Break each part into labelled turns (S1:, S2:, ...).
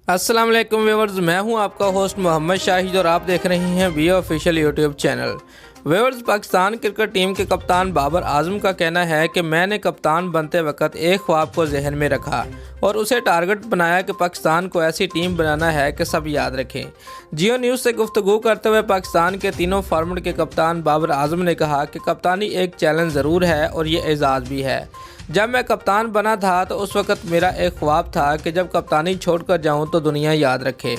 S1: अस्सलाम वालेकुम व्यूअर्स, मैं हूं आपका होस्ट मोहम्मद शाहिद और आप देख रहे हैं V official YouTube channel. Viewers, Pakistan cricket team के कप्तान बाबर आजम का कहना है कि मैंने कप्तान बनते वक्त एक ख्वाब को जहन में रखा और उसे टारगेट बनाया कि पाकिस्तान को ऐसी टीम बनाना है कि सब याद रखें। जियो न्यूज़ से गुफ्तगू करते हुए पाकिस्तान के तीनों फॉर्मेट के कप्तान बाबर आजम ने कहा कि कप्तानी एक चैलेंज ज़रूर है और ये एजाज़ भी है। जब मैं कप्तान बना था तो उस वक्त मेरा एक ख्वाब था कि जब कप्तानी छोड़कर जाऊं तो दुनिया याद रखे।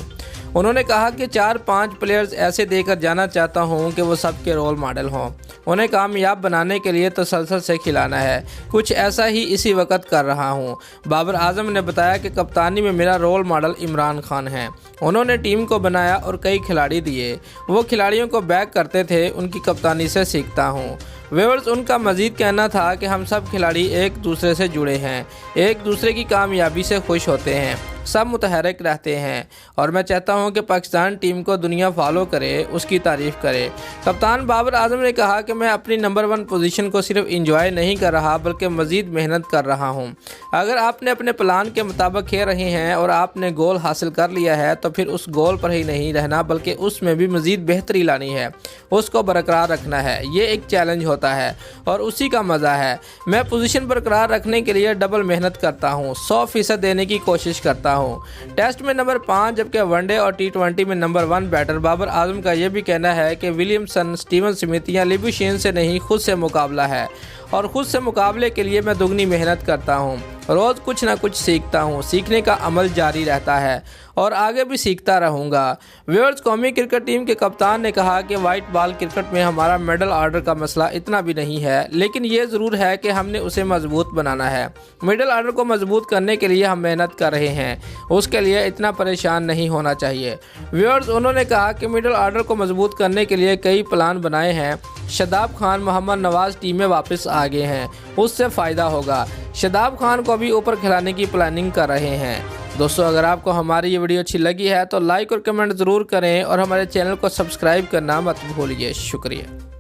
S1: उन्होंने कहा कि 4-5 प्लेयर्स ऐसे देकर जाना चाहता हूं कि वो सबके रोल मॉडल हों। उन्हें कामयाब बनाने के लिए तसलसल से खिलाना है। कुछ ऐसा ही इसी वक्त कर रहा हूं। बाबर आजम ने बताया कि कप्तानी में मेरा रोल मॉडल इमरान खान है। उन्होंने टीम को बनाया और कई खिलाड़ी दिए। वो खिलाड़ियों को बैक करते थे, उनकी कप्तानी से सीखता हूँ। व्यूअर्स, उनका मज़ीद कहना था कि हम सब खिलाड़ी एक दूसरे से जुड़े हैं, एक दूसरे की कामयाबी से खुश होते हैं, सब मुतहरक रहते हैं और मैं चाहता हूं कि पाकिस्तान टीम को दुनिया फॉलो करे, उसकी तारीफ़ करे। कप्तान बाबर आजम ने कहा कि मैं अपनी नंबर 1 पोजीशन को सिर्फ इंजॉय नहीं कर रहा बल्कि मज़ीद मेहनत कर रहा हूं। अगर आपने अपने प्लान के मुताबिक खेल रहे हैं और आपने गोल हासिल कर लिया है तो फिर उस गोल पर ही नहीं रहना बल्कि उसमें भी मज़ीद बेहतरी लानी है, उसको बरकरार रखना है। ये एक चैलेंज होता है और उसी का मज़ा है। मैं पोजीशन बरकरार रखने के लिए डबल मेहनत करता हूँ, 100% देने की कोशिश करता हूँ। टेस्ट में नंबर 5 जबकि वनडे और T20 में नंबर 1 बैटर। बाबर आजम का यह भी कहना है कि विलियमसन, स्टीवन स्मिथ या लिब्यूशेन से नहीं, खुद से मुकाबला है और खुद से मुकाबले के लिए मैं दुगनी मेहनत करता हूँ। रोज़ कुछ ना कुछ सीखता हूँ, सीखने का अमल जारी रहता है और आगे भी सीखता रहूँगा। व्यूअर्स, कौमी क्रिकेट टीम के कप्तान ने कहा कि वाइट बॉल क्रिकेट में हमारा मेडल ऑर्डर का मसला इतना भी नहीं है, लेकिन ये ज़रूर है कि हमने उसे मजबूत बनाना है। मिडल ऑर्डर को मजबूत करने के लिए हम मेहनत कर रहे हैं, उसके लिए इतना परेशान नहीं होना चाहिए। व्यूअर्स, उन्होंने कहा कि मिडल ऑर्डर को मजबूत करने के लिए कई प्लान बनाए हैं। शादाब खान, मोहम्मद नवाज टीम में वापस आ गए हैं, उससे फ़ायदा होगा। शादाब खान को भी ऊपर खिलाने की प्लानिंग कर रहे हैं। दोस्तों, अगर आपको हमारी ये वीडियो अच्छी लगी है तो लाइक और कमेंट ज़रूर करें और हमारे चैनल को सब्सक्राइब करना मत भूलिए। शुक्रिया।